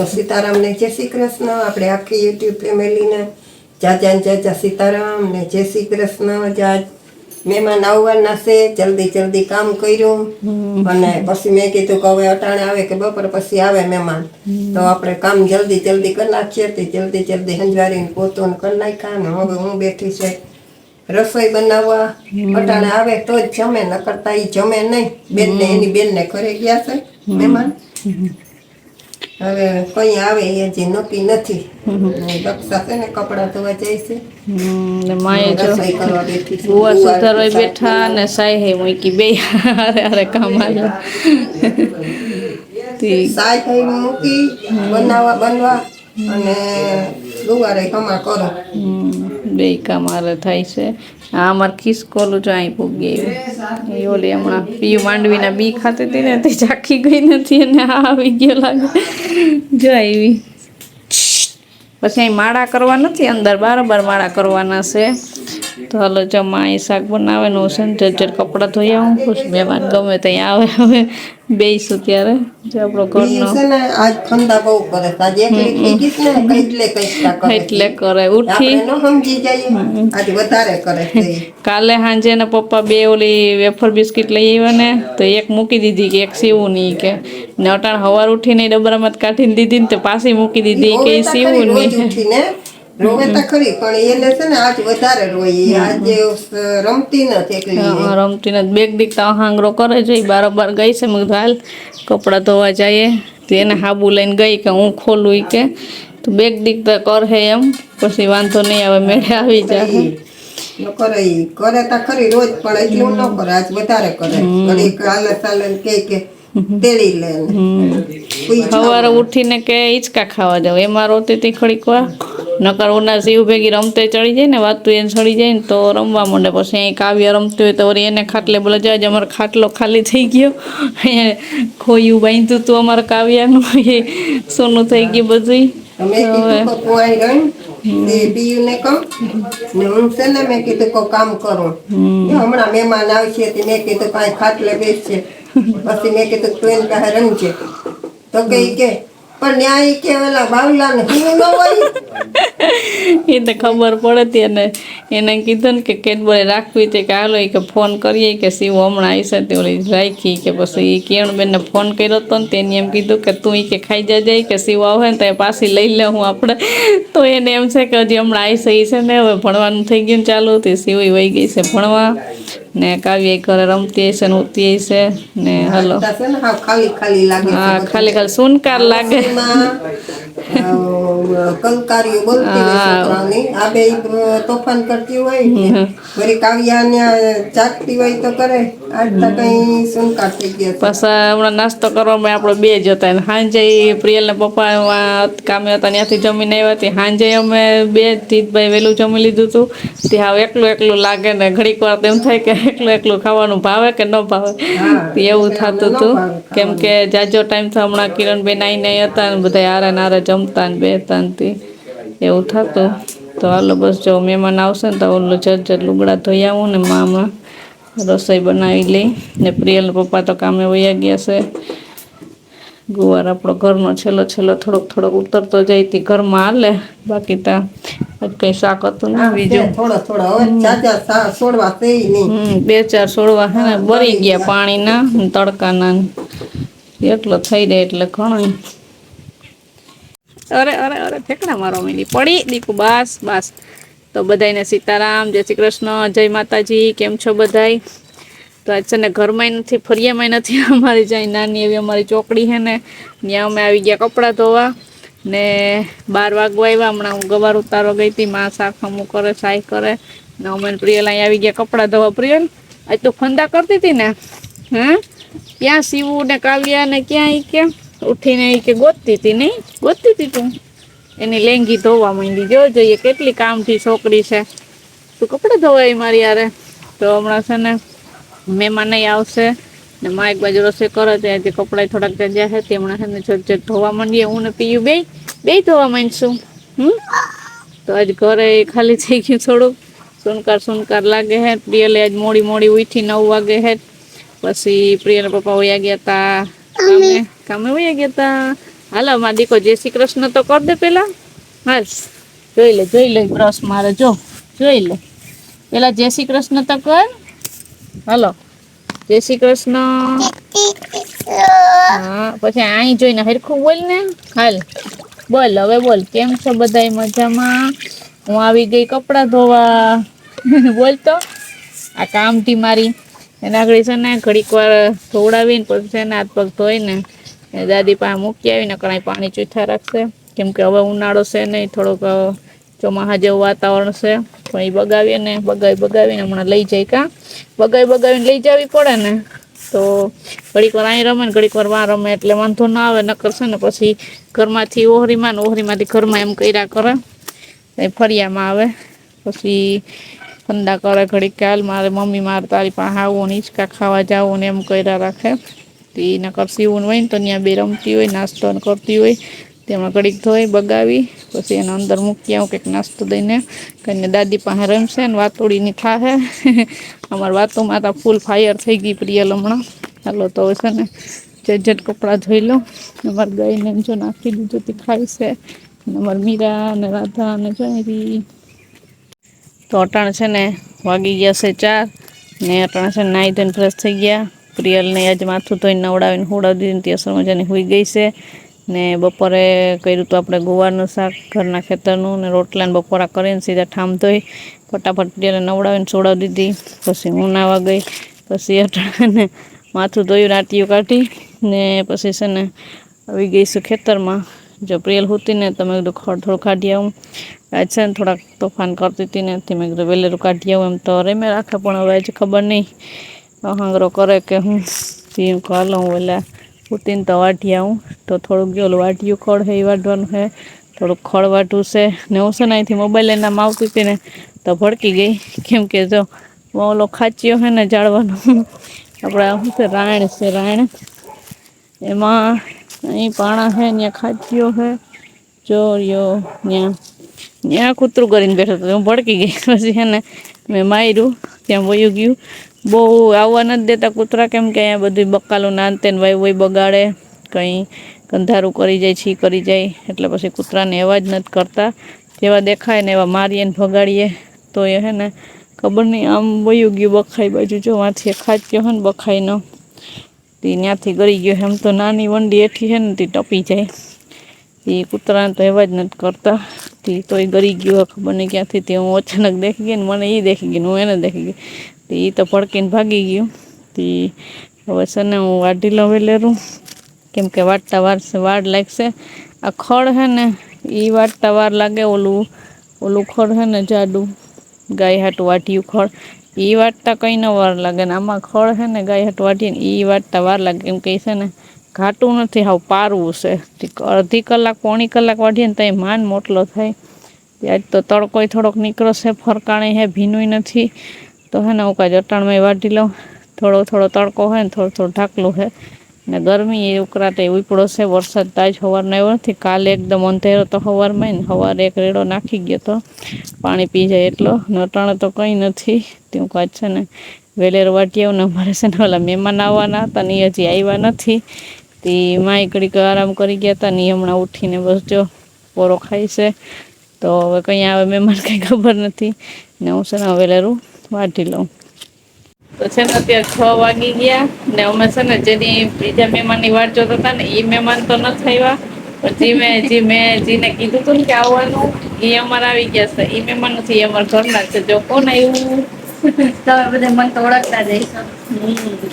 તો સીતારામ ને જય શ્રી કૃષ્ણ. આપણે આખી યુટ્યુબ ફેમિલીને ચાચા સીતારામ ને જય શ્રી કૃષ્ણ. મહેમાન આવવાના છે, જલ્દી જલ્દી કામ કર્યું અને પછી મેં કીધું કે હવે અટાણે આવે કે બપોર પછી આવે મહેમાન, તો આપણે કામ જલ્દી જલ્દી કરી નાખીએ. જલ્દી જલ્દી હંજવારીને પોતું કરી નાખ્યા ને હવે હું બેઠી છે રસોઈ બનાવવા. અટાણે આવે તો જ જમે, ન કરતા એ જમે નહીં. બેનને એની બેનને ઘરે ગયા છે મહેમાન. હવે કઈ આવે એ હજી નક્કી નથી. દક્ષા છે ને કપડા ધોવા જાય છે. રસોઈ કરવા બેઠી છે. બુઆ સુધારવા બેઠા ને સાઈ મૂકી બે અરે કામ આવે. સાઈ મૂકી બનવા અને ગુવારે કમા કરો. બે કામ આરે થાય છે. આ અમારે ખિસકોલું જો અહીં પૂગી ગયું. એ ઓલી હમણાં પીયું માંડવીના બી ખાતી હતી ને તે ચાખી ગઈ નથી અને આ આવી ગયો લાગે. જો આવી પછી અહીં માળા કરવા નથી, અંદર બારોબાર માળા કરવાના છે. તો હાલો જમા અહીં શાક બનાવેનું છે ને જજર કપડાં ધોઈ આવું. પછી મહેમાન ગમે ત્યાં આવે. હવે બેસું ત્યારે જે આપણો ઘરનો આજ ખંડા બહુ કરે. આજ એકલી થઈ ગઈ ને એટલે કરે ઉઠી સમજી જાય. આજ વધારે કરે. કાલે સાંજે ને પપ્પા બે ઓલી વેફર બિસ્કિટ લઈ આવ્યા ને તો એક મૂકી દીધી કે એક સીવું નહીં કે, ને અટાણ સવાર ઉઠીને ડબરામાં કાઢીને દીધી ને તો પાછી મૂકી દીધી કે સીવું નહીં. રોવે તો ખરી પણ એને છે ને આજ વધારે રોઈ. આજે રમતી નથી. રમતી નથી. બેગ દીકતા હાંગરો કરે છે. બારોબાર ગઈ છે. મેં હાલ કપડાં ધોવા જઈએ. તો એને હાબુ લઈને ગઈ કે હું ખોલું કે, તો બેગ દીકતા કરે એમ. પછી વાંધો નહીં આવે, મેળે આવી જાય. કરે તો ખરી રોજ પણ એટલું ન કરે. આજ વધારે કરે. હાલે ચાલે કે તેડી લે. સવારે ઉઠીને કે હિંચકા ખાવા જાવ એમાં રોતી હતી ખડીક વાર. નકર ઓના શિવ ભેગી રમતે ચડી જાય ને વાતું એને ચડી જાય ને તો રમવા માંડે. પછી અહીં કાવ્ય રમતી હોય તો વળી એને ખાટલે બોલે જાય અમારો ખાટલો ખાલી થઈ ગયો. ખોયું બાંધ્યું હતું અમારા કાવ્યાનું, એ સોનું થઈ ગયું બધું. બીયુને કહું ને હું છે ને મેં કીધું કામ કરું. હમણાં મહેમાન આવશે મેં કીધું કાંઈ ખાટલે બેસશે. પછી મેં કીધું તું એને પાસે રમજે. તો કઈ કે પણ ન્યાય કે ઓલા બાવલા ને હું ન હોય. એ તો ખબર પડે હતી. અને એને કીધું ને કે કેડબરી રાખવી હતી કે હાલો કે ફોન કરીએ કે શિવ હમણાં આવશે તે ઓલી રાખી. કે પછી કિરણબેનને ફોન કર્યો હતો ને તેને એમ કીધું કે તું કે ખાઈ જાય કે શિવ આવે ને તો પાછી લઈ લે હું આપણે. તો એને એમ છે કે હજી હમણાં આવશે એ છે ને હવે ભણવાનું થઈ ગયું ચાલુ હતી. શિવ વહી ગઈ છે ભણવા ને કાવ્ય ઘરે રમતી હશે ને ઉઠતી હશે ને. હાલો ખાલી ખાલી લાગે. હા ખાલી ખાલી સુનકાર લાગે. કંકારીઓ બોલતી હોય છોકરાઓની. આ બે તોફાન કરતી હોય વળી કાવ્યાને ચાકતી હોય તો કરે. આજ તો કઈ સુનકાર થઈ ગયો. પાછા હમણાં નાસ્તો કરવામાં આપણે બે જ હતા. સાંજે પ્રિયલના પપ્પા કામે હતા ત્યાંથી જમીને આવ્યા હતી. સાંજે અમે બે જીતભાઈ વહેલું જમી લીધું હતું. ત્યાં એકલું એકલું લાગે ને ઘડીક વાર એમ થાય કે એકલું એકલું ખાવાનું ભાવે કે ન ભાવે એવું થતું હતું. કેમ કે જાજો ટાઈમ તો હમણાં કિરણબેન આવીને હતા ને બધા હારે નારે જમતા ને બેતા ને એવું થતું. તો હાલો બસ જો મહેમાન આવશે ને તો ઓલું જટ લુગડા ધોઈ આવું ને હમણાં રસોઈ બનાવી લઈ. ને પ્રિયલના પપ્પા તો કામે વયા ગયા છે. ગુવાર આપણો ઘરનો છેલ્લો થોડોક ઉતરતો જાય તે ઘરમાં હાલે. બાકી તો કઈ શાક હતું ને બીજું બે ચાર છોડવા હે ને બરી ગયા પાણીના તડકાના. એટલો થઈ જાય એટલે ઘણો. અરે અરે અરે ઠેકડા મારો મેલી પડી દીકુ. બસ તો બધાને સીતારામ, જય શ્રી કૃષ્ણ, જય માતાજી. કેમ છો બધાય? તો આજ છે ને ઘરમાં નથી, ફરિયામાં નથી. અમારી જ્યાં નાની એવી અમારી ચોકડી છે ને ત્યાં અમે આવી ગયા કપડાં ધોવા ને 12 વાગવા આવ્યા. હમણાં હું ગવાર ઉતારવા ગઈ હતી. માં શાક હમું કરે સાઈ કરે ને અમે પ્રિયલ અહીં આવી ગયા કપડાં ધોવા. પ્રિયલ આજ તો ફંદા કરતી હતી ને. હા ક્યાં સીવું ને કાવ્યા ને ક્યાં કે ઉઠીને કે ગોતતી હતી. નહીં ગોતતી હતી તું? એની લેંગી ધોવા માંડી. જો જોઈએ કેટલી કામથી છોકરી છે. તું કપડાં ધોવાય મારી યારે. તો હમણાં છે ને મહેમાન નહીં આવશે ને માં એક બાજુ રસોઈ કરે છે. આજે કપડાં થોડાક જગ્યા છે તે હમણાં છે ને જટ ધોવા માંડીએ. હું ને પીયું બે ધોવા માંડશું. તો આજ ઘરે ખાલી થઈ ગયું થોડુંક. સુનકાર લાગે હે. પ્રિયલે આજ મોડી ઉઠી 9 વાગે હે. પછી પ્રિયના પપ્પા વયા ગયા તા કામે વયા ગયા તા. હાલો મારા દીકો જય શ્રી કૃષ્ણ તો કર દે પેલા. હાલ જોઈ લે બ્રશ મારે જો જોઈ લે પેલા જય શ્રી કૃષ્ણ તો કર. હાલો જય શ્રી કૃષ્ણ. હા પછી અહી જોઈને હરખું બોલ ને. હાલ બોલ હવે બોલ કેમ છો બધા મજામાં. હું આવી ગઈ કપડા ધોવા બોલતો. આ કામથી મારી એના આગળ છે ને ઘડીક વાર ધોવડાવીને પછી છે ને હાથ પગ ધોઈ ને દાદી પા મૂકી આવીને ક પાણી ચૂઠા રાખશે કેમ કે હવે ઉનાળો છે નહી થોડોક ચોમાસા જેવું વાતાવરણ છે પણ એ બગાવીએ ને બગાવીને હમણાં લઈ જાય કા બગાવીને લઈ જવી પડે ને તો ઘડીક વાર અહીં રમે ને ઘડીક વાર વા રમે એટલે વાંધો ના આવે ન કરશે ને પછી ઘરમાંથી ઓહરીમાંથી ઘરમાં એમ કર્યા કરે ફરિયામાં આવે પછી ઠંડા કરે ઘડીક કાલ મારે મમ્મી મારે તારી પાસે આવું ને હિંચકા ખાવા જવું ને એમ કર્યા રાખે એના કરસીવું હોય ને તો ત્યાં બે રમતી હોય નાસ્તો કરતી હોય તેમાં ઘડીક ધોઈ બગાવી પછી એનો અંદર મૂકી આવું કંઈક નાસ્તો દઈને કઈને દાદી પાસે રમશે ને વાતોડીની થાહે અમાર વાતોમાં તો ફૂલ ફાયર થઈ ગઈ પ્રિયલ હમણાં હાલો તો છે ને જટ કપડાં ધોઈ લો અમારે ગાયને જો નાખી દીધું ખાઈ છે અમાર મીરા અને રાધા અને જોઈ તો અટાણ છે ને વાગી ગયા છે 4 ને અટાણ છે નાઈ ધોઈને ફ્રેશ થઈ ગયા પ્રિયલને આજે માથું ધોઈને નવડાવીને હોડાવી દીધી ત્યાં અસર મજાની હોઈ ગઈ છે ને બપોરે કર્યું તો આપણે ગુવારનું શાક ઘરના ખેતરનું ને રોટલા ને બપોરા કરીને સીધા ઠામ ધોઈ ફટાફટ પ્રિયલને નવડાવીને સોડાવી દીધી પછી હું નાવા ગઈ પછી અટાણે માથું ધોયું રાટીયું કાઢી ને પછી છે ને આવી ગઈ છું ખેતરમાં જો પ્રિયલ હોતી ને તમે કીધું ખડ થોડું કાઢી આવું આજ છે ને થોડાક તોફાન કરતી હતી ને મેં કીધું વેલેરું કાઢી આવું એમ તો રેમે રાખે પણ હવે આજે ખબર નહીં અહાંગરો કરે કે હું એમ હાલો હું એટલે ઉતીને તો વાઢી આવું તો થોડુંક જો ઓલું વાઢિયું ખડ હે એ વાઢવાનું છે થોડુંક ખડ વાઢવું છે ને હું છે ને અહીંથી મોબાઈલ એનામાં આવતી હતી ને તો ભડકી ગઈ કેમ કે જો ઓલો ખાચીઓ છે ને જાળવાનો આપણે શું છે રાયણ એમાં અહીં પાણા છે ત્યાં ખાચીઓ છે ચોરિયો ત્યાં કૂતરું કરીને બેઠો હતો હું ભડકી ગઈ પછી છે ને મેં માર્યું ત્યાં વયું ગયું બહુ આવવા નથી દેતા કૂતરા કેમ કે અહીંયા બધું બકાલું નાનતે ને વય બગાડે કંઈ ગંધારું કરી જાય છી કરી જાય એટલે પછી કૂતરાને એવા જ નથી કરતા જેવા દેખાય ને એવા મારીએ ને ભગાડીએ તો એ હે ને ખબર નહીં આમ વયું ગયું બખાઈ બાજુ જો વાંથી ખાચ્યો હે ને બખાઈનો તે ત્યાંથી ગળી ગયો એમ તો નાની વંડી એઠી છે ને તે ટપી જાય એ કૂતરાને તો એવા જ નથી કરતા તે તોય ગળી ગયો ખબર નહીં ક્યાંથી તે હું અચાનક દેખી ગઈ ને મને એ દેખી ગઈ ને હું એને દેખી ગઈ તે એ તો ભડકીને ભાગી ગયું તે હવે છે ને હું વાઢી લઉં વેલેરું કેમ કે વાટતા વાર લાગશે આ ખડ છે ને એ વાટતા વાર લાગે ઓલું ખડ છે ને જાડું ગાય હાટું વાઢ્યું ખડ એ વાટતા કંઈ ન વાર લાગે ને આમાં ખડ છે ને ગાય હાટું વાટીએ ને એ વાટતા વાર લાગે કેમ કે છે ને ઘાટું નથી હાવ પારવું છે અડધી કલાક પોણી કલાક વાઢીએ ને તો એ માંડ મોટલો થાય આજ તો તડકોય થોડોક નીકળો છે ફરકાણે હે ભીનુંય નથી તો હે ને હું કાંઈ અટાણમાં વાઢી લઉં થોડો તડકો હોય ને થોડું ઢાકલું છે ને ગરમી એ ઉકળાટે ઉપડો છે વરસાદ તાજ સવારનો એવો નથી કાલે એકદમ અંધેરો તો સવારમાં ને સવારે એક રેડો નાખી ગયો તો પાણી પી જાય એટલો નટાણે તો કંઈ નથી તેવું કાચ છે ને વેલેર વાટી આવું ને અમારે છે ને ઓલા મહેમાન આવવાના હતા ને એ હજી આવ્યા નથી તે માય ઘડીક આરામ કરી ગયા હતા ને હમણાં ઉઠીને બસ જો પોરો ખાય છે તો હવે કંઈ આવે મહેમાન કંઈ ખબર નથી ને હું છે ને વેલેરું વાટી લઉં તો છે ને અત્યારે 6 વાગી ગયા ને અમે છે ને જેની બીજા મહેમાનની વાટ જોતા હતા ને એ મહેમાન તો નથી આવ્યા પણ જીને કીધું હતું ને કે આવવાનું એ અમારે આવી ગયા છે એ મહેમાન નથી એ અમારા ઘરના છે જો કોણ આવ્યું તમે બધા મને તો ઓળખતા જ હશો.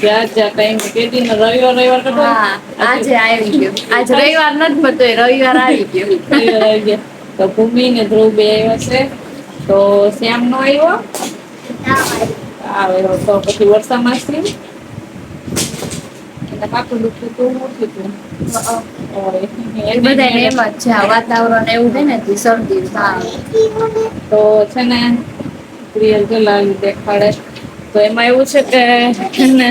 જ્યાં ટાઈમ કેદી ને રવિવાર કરતો હા, આજે આવી ગયો. આજ રવિવાર નથી પણ તોય રવિવાર આવી ગયો. રવિવાર આવી ગયા તો ભૂમિ ને ધ્રુવ બે આવ્યા છે તો શ્યામ નો આવ્યો આવે તો પછી વર્ષામાં છે એટલે માથું દુખતું હતું મોટું હતું એ બધા એમ જ છે આ વાતાવરણ એવું છે ને તે શરદી તાવ તો છે ને પ્રિયલ લાવી દેખાડે તો એમાં એવું છે કે ને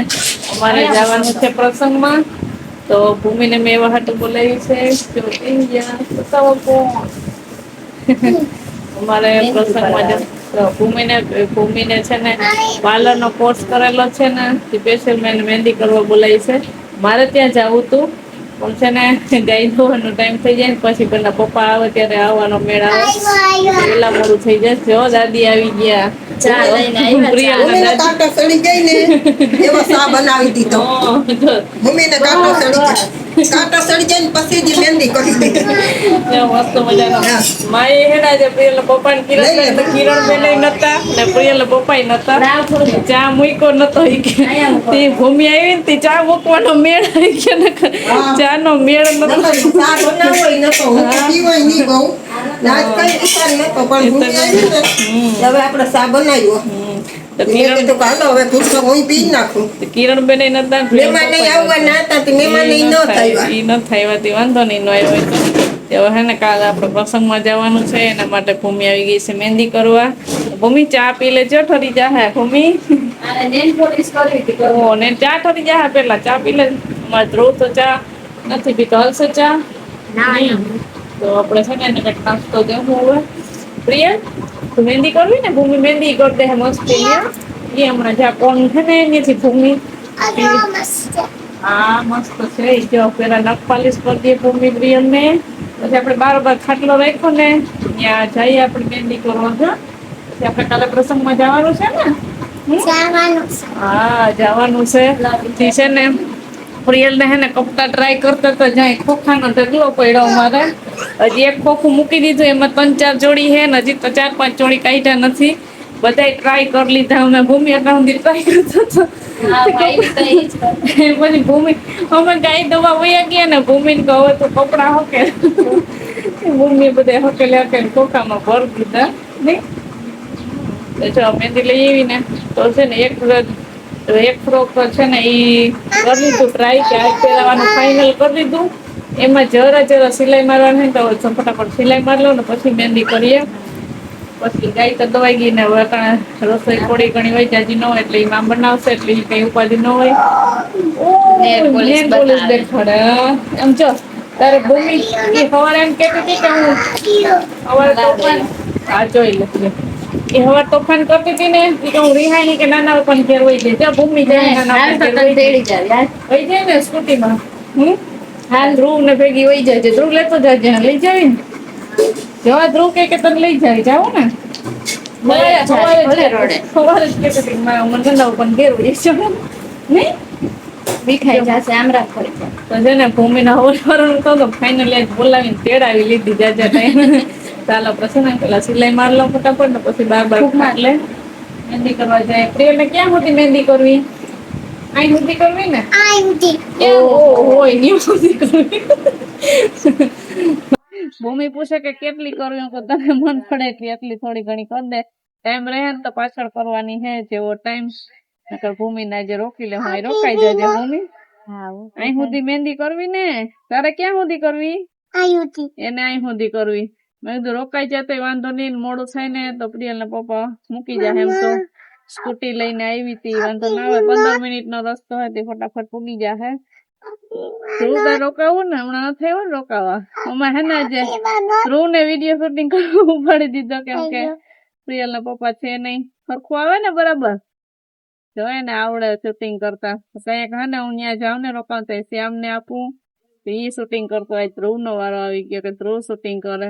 અમારે જવાનું છે પ્રસંગમાં તો ભૂમિને મેં એવા હાટું બોલાવી છે જો બતાવો કોણ અમારે પ્રસંગમાં ભૂમિને છે ને પાર્લરનો કોર્સ કરેલો છે ને સ્પેશિયલ મેં મહેંદી કરવા બોલાવી છે મારે ત્યાં જવું હતું પણ છે ને ગાય ધોવાનો ટાઈમ થઈ જાય ને પછી પેલા પપ્પા આવે ત્યારે આવવાનો મેળ આવે પેલા મોડું થઈ જશે. હો દાદી આવી ગયા. ચા લઈને આવ્યા, પ્રિયલ ચા. મમ્મીને કાંટો સડી ગઈ ને એવો સા બનાવી દીધો. મમ્મીને કાંટો સડી ગયો. કાંટો સડી જાય ને પછી જ મહેંદી કરી મસ્ત મજાનો હા. માએ હેડા જે પ્રિયલ પપ્પા ને કિરણ બેન નતા ને પ્રિયલ પપ્પા નતા. ચા મૂક્યો નતો ઈ કે તે ભૂમિ આવી ને તે ચા મૂકવાનો મેળ આવી ગયો ને ચા નો મેળ નતો. સા બનાવો ય નતો. હું તો પીવાય નહીં બહુ. આજ કઈ વિચાર નતો પણ ભૂમિ આવી ને હવે આપણે સા બનાવ્યો. તો મેં કીધું કે હાલો હવે ઘૂંટો હું પી નાખું. કિરણ બેન નતા મહેમાન નહીં આવવાના હતા તે મહેમાન નહીં ન થયા. ઈ ન થયા તે વાંધો નહીં નો આવ્યો હોય તો હવે હે ને કાલે આપણે પ્રસંગમાં જવાનું છે એના માટે ભૂમિ આવી ગઈ છે મહેંદી કરવા. ભૂમિ ચા પી લેજો ઠરી જાહે ભૂમિ. અને નેલ પોલિશ કરવી હતી કરવા. ઓ ને ચા ઠરી જાહે પેલા ચા પી લે. અમારે ધ્રુવ તો ચા નથી પીતો. હલશે ચા ના તો આપણે છે ને એને કંઈક નાસ્તો દેવું હવે. પ્રિય તું મહેંદી કરવી ને ભૂમિ મહેંદી કરી દે મસ્ત એ હમણાં જ્યાં કોણ છે ને એની ભૂમિ હા મસ્ત છે. ઈ જો પેલા નખ પાલિશ કરી દઈએ ભૂમિ પ્રિયલ ને પછી આપણે બારોબાર ખાટલો રાખ્યો ને ત્યાં જઈએ આપણે મહેંદી કરવા છે. પછી આપણે કાલે પ્રસંગમાં જવાનું છે ને હા જવાનું છે. ઈ છે ને પ્રિયલ ને હે ને કપડા ટ્રાય કરતા તો જાય ખોખાનો ઢગલો પડ્યો અમારે. હજી એક ખોખું મૂકી દીધું એમાં 3-4 જોડી હે ને હજી તો 4-5 જોડી કાઢ્યા નથી. બધાય ટ્રાય કરી લીધા. અમે ભૂમિ એટલા સુધી ટ્રાય કરતો હતો. હા, ભાઈ બી તો ઈ જ કરે. પછી ભૂમિ અમે ગાય દવા વયા ગયા ને ભૂમિને કહો હવે તો કપડા હકે ભૂમિ બધા હકેલે હકેલે ખોખામાં ભર દીધા નહીં. તો જો મહેંદી લઈ આવી ને તો છે ને એક ફ્રોક છે ને ઈ કરી લીધું ટ્રાય કે આજ પહેરવાનું ફાઇનલ કરી દીધું. એમાં જરા સિલાઈ મારવાની તો ફટાફટ સિલાઈ મારી લો ને પછી મહેંદી કરીએ. પછી ગાય તો દવાઈ ગઈ ને હવે રસોઈ થોડી ઘણી હોય જાજી ન હોય એટલે એમાં બનાવશે એટલે ઈ કઈ ઉપાધિ ન હોય. Nail polish Nail polish બતાવે. દેખાડે. એમ જો તારે ભૂમિ ઈ સવારે એમ કહેતી હતી કે હું સવારે તોફાન આ જોઈ લે એ હવે તોફાન કરતી હતી ને ઈ કે હું રિહાણી કે નાના પણ ઘેર વઈ જાય જ્યાં ભૂમિ જાય નાના હાલ તો પણ તને ઘેર તેડી જાવ યાર. વઈ જાય ને સ્કૂટીમાં. હાલ ધ્રુવ ને ભેગી વઈ જાય છે. ધ્રુવ લેતો જાજે લઈ જાવી ને જવા ધ્રુવ કે તને લઈ જાય જાવ ને ભલે રોડે. સવારે જ કહેતી હતી મને ગંદાવ પણ ઘેર વઈ જાય નહીં. વિખાઈ જશે આમ રાખ ફરી જાય. તો છે ને ભૂમિના હોલવાનું તો ફાઇનલી આજ બોલાવીને તેડાવી લીધી જાજા ટાઈમ. ચાલો પછી ને પેલા સિલાઈ માર લો ફટાફટ ને પછી બાર એટલે મહેંદી કરવા જાય. પ્રિયલને ક્યાં સુધી મહેંદી કરવી? અહીં સુધી કરવી ને હોય ન્યુ સુધી કરવી. ભૂમિ પૂછે કે કેટલી કરવી હું કહું તને મન પડે એટલી થોડી ઘણી કરી દે. ટાઈમ રહે ને તો પાછળ કરવાની હે જેવો ટાઈમ નકર ભૂમિને આજે રોકી લે હું અહીં રોકાઈ જજે ભૂમિ. અહીં સુધી મહેંદી કરવી ને તારે ક્યાં સુધી કરવી? એને અહીં સુધી કરવી. મેં કીધું રોકાઈ જાય તો વાંધો નહીં મોડું થાય ને તો પ્રિયલ ને પપ્પા મૂકી જાય. એમ તો સ્કૂટી લઈને આવી હતી વાંધો ના આવે. 15 મિનિટનો રસ્તો હોય તે ફટાફટ પૂગી જાય. ધ્રુવ તારે રોકાવું ને હમણાં નથી આવ્યો ને રોકાવા. અમારે હે ને આજે ધ્રુવ ને વિડીયો શૂટિંગ કરવું ઉપાડી દીધો કેમ કે પ્રિયલ ના પપ્પા છે નહીં. સરખું આવે ને બરાબર જોયે ને આવડે શૂટિંગ કરતા. કઈક હે ને હું ત્યાં જાઉં ને રોકાવ તો શ્યામ ને આપું તો ઈ શૂટિંગ કરતો હોય. ધ્રુવ નો વારો આવી ગયો કે ધ્રુવ શૂટિંગ કરે.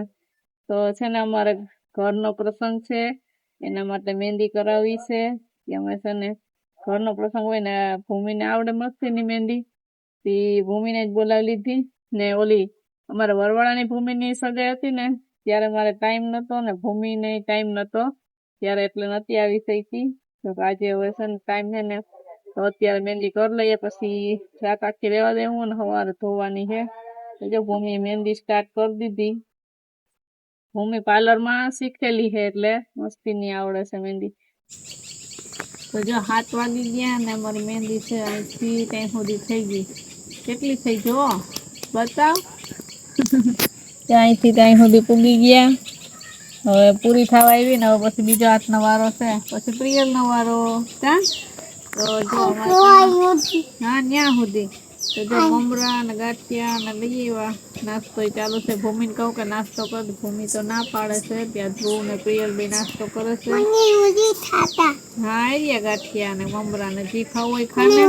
તો છે ને અમારે ઘરનો પ્રસંગ છે એના માટે મહેંદી કરાવી છે. અમે છે ને ઘરનો પ્રસંગ હોય ને ભૂમિને આવડે મસ્તીની મહેંદી ભૂમિને જ બોલાવી લીધી. ને ઓલી અમારે વરવાળાની ભૂમિની સગાઈ હતી ને ત્યારે મારે ટાઈમ નતો ને ભૂમિને ટાઈમ નતો ત્યારે એટલે નથી આવી શકી. તો આજે હવે છે ને ટાઈમ છે ને તો અત્યારે મહેંદી કરી લઈએ પછી રાત આખી રહેવા દેવું ને સવારે ધોવાની છે. તો જો ભૂમિ મહેંદી સ્ટાર્ટ કરી દીધી. ભૂમિ પાર્લરમાં શીખેલી છે એટલે મસ્તીની આવડે છે મહેંદી. તો જો 7 વાગી ગયા ને અમારી મહેંદી છે અહીંથી ત્યાં સુધી થઈ ગઈ. કેટલી થઈ જો બતાવ. અહીંથી ત્યાં સુધી પૂગી ગયા. હવે પૂરી થવા આવી ને હવે પછી બીજો હાથનો વારો છે પછી પ્રિયલનો વારો. ત્યાં તો જો હા ત્યાં સુધી તો જો મમરા ને ગાંઠિયા ને લઈ આવ્યા. નાસ્તો ચાલુ છે. ભૂમિને કહું કે નાસ્તો કર, ભૂમિ તો ના પાડે છે. ત્યાં ધ્રુવ ને પ્રિયલ બી નાસ્તો કરે છે. હા એરિયા ગાંઠિયા ને મમરા ને જે ખાવું હોય ખાને.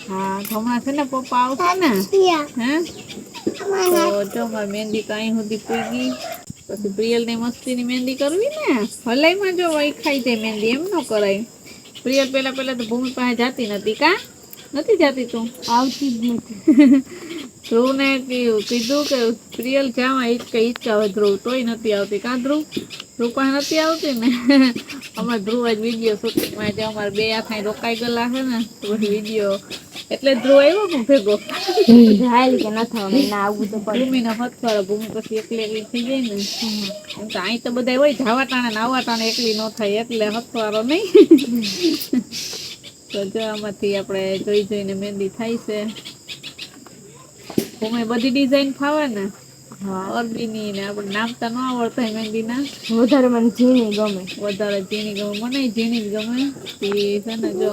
હા તો હમણાં છે ને પપ્પા આવશે ને હે તો જો મારી મહેંદી કઈ સુધી પૂગી. પછી પ્રિયલ ની મસ્તી ની મહેંદી કરવી ને હલાઈમાં જો વહી ખાઈ જાય મહેંદી એમ ન કરાય. પ્રિયલ પેલા તો ભૂમિ પાસે જાતી નથી કા નથી જાતી તું આવતી જ નથી. ધ્રુવને કીધું કે પ્રિયલ જાવા હિચકા હોય ધ્રુવ તોય નથી આવતી કા ધ્રુવ પાસે નથી આવતી ને. અમારે ધ્રુવ જ વિડીયો શૂટિંગમાં જે અમારે બે આખા રોકાઈ ગયેલા છે ને તો વિડીયો એટલે ધ્રુવ આવ્યો ને ભેગો જાય કે ન થવા ના આવું તો પડે. ભૂમિ ને હથવાળો ભૂમિ પછી એકલી થઈ જાય ને એમ તો અહીં તો બધા હોય જાવા ટાણે ને આવવા ટાણે એકલી ન થાય એટલે હથવાળો નહીં. તો જો આમાંથી આપણે જોઈને મહેંદી થાય છે. ભૂમિ બધી ડિઝાઇન ફાવે ને અરબીની ને આપણે નામતા ન આવડતા હોય મહેંદીના. વધારે મને ઝીણી ગમે. વધારે ઝીણી ગમે મને ઝીણી જ ગમે છે ને જો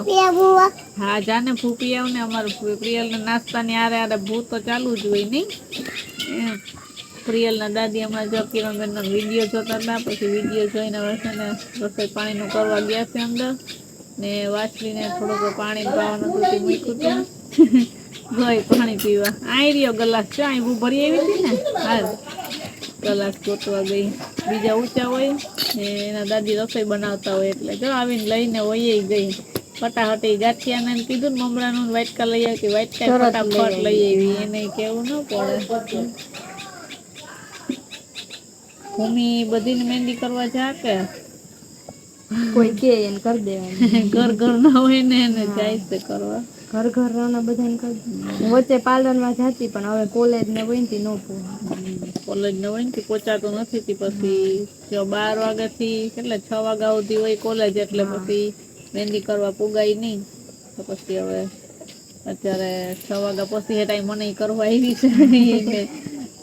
હા જાને ફૂપી આવ ને અમારે પ્રિયલ ને નાસ્તાની આરે ભૂ તો ચાલુ જ હોય નહીં એમ. પ્રિયલ ના દાદી હમણાં જો કિરણબેન નો વિડીયો જોતા હતા પછી વિડીયો જોઈને હવે છે ને રસોઈ પાણીનું કરવા ગયા છે અંદર ને વાસળીને થોડુંક પાણી પાવાનું હતું તે મૂક્યું હતું. ગઈ પાણી પીવા આઈ રહ્યો ગલાસ છે અહીં હું ભરી આવી હતી ને હાલ ગલાસ ગોતવા ગઈ. બીજા ઊંચા હોય ને એના દાદી રસોઈ બનાવતા હોય એટલે જો આવીને લઈને વહી ગઈ. ફટાફટી ગાંઠિયાને કીધું ને મમરાનું વાટકા લઈ આવી વાટકા ફટાફટ લઈ આવી એને કેવું ન પડે. ભૂમિ બધીને મહેંદી કરવા જા કે કોઈ કે એને કરી દેવાનું. ઘર ના હોય ને એને જાય છે કરવા ઘર ના બધાને કરી દે. વચ્ચે પાર્લરમાં જતી પણ હવે કોલેજ ને હોય ને ન પૂછે. કોલેજ ને હોય ને પહોંચાતું નથી પછી જો 12 વાગ્યાથી કેટલા 6 વાગ્યા સુધી હોય કોલેજ એટલે પછી મહેંદી કરવા પુગાય નહીં તો પછી હવે અત્યારે 6 વાગ્યા પછી એ ટાઈમ મને કરવા આવી છે એને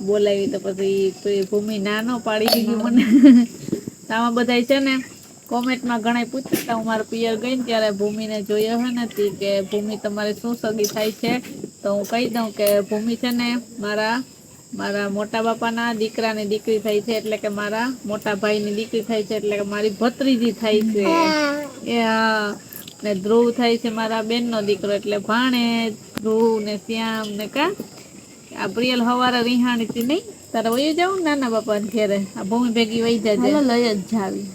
બોલાવી તો પછી ભૂમિ ના ન પાડી દીધી મને. આમાં બધા છે ને કોમેન્ટમાં ઘણા પૂછતા હતા હું મારા પિયર ગઈ ને ત્યારે ભૂમિને જોયો હે ને કે ભૂમિ તમારે શું સગી થાય છે તો હું કહી દઉં કે ભૂમિ છે ને મારા મોટા બાપાના દીકરાની દીકરી થાય છે એટલે કે મારા મોટા ભાઈની દીકરી થાય છે એટલે કે મારી ભત્રીજી થાય છે. એ ને ધ્રુવ થાય છે મારા બેનનો દીકરો એટલે ભાણે ધ્રુવ ને શ્યામ ને કા આ પ્રિયલ હવારે રિહાણી થી નહીં તારે વહી જાવ નાના બાપા ઘેરે આ ભૂમિ ભેગી વહી જાય લઈ જ જાવી.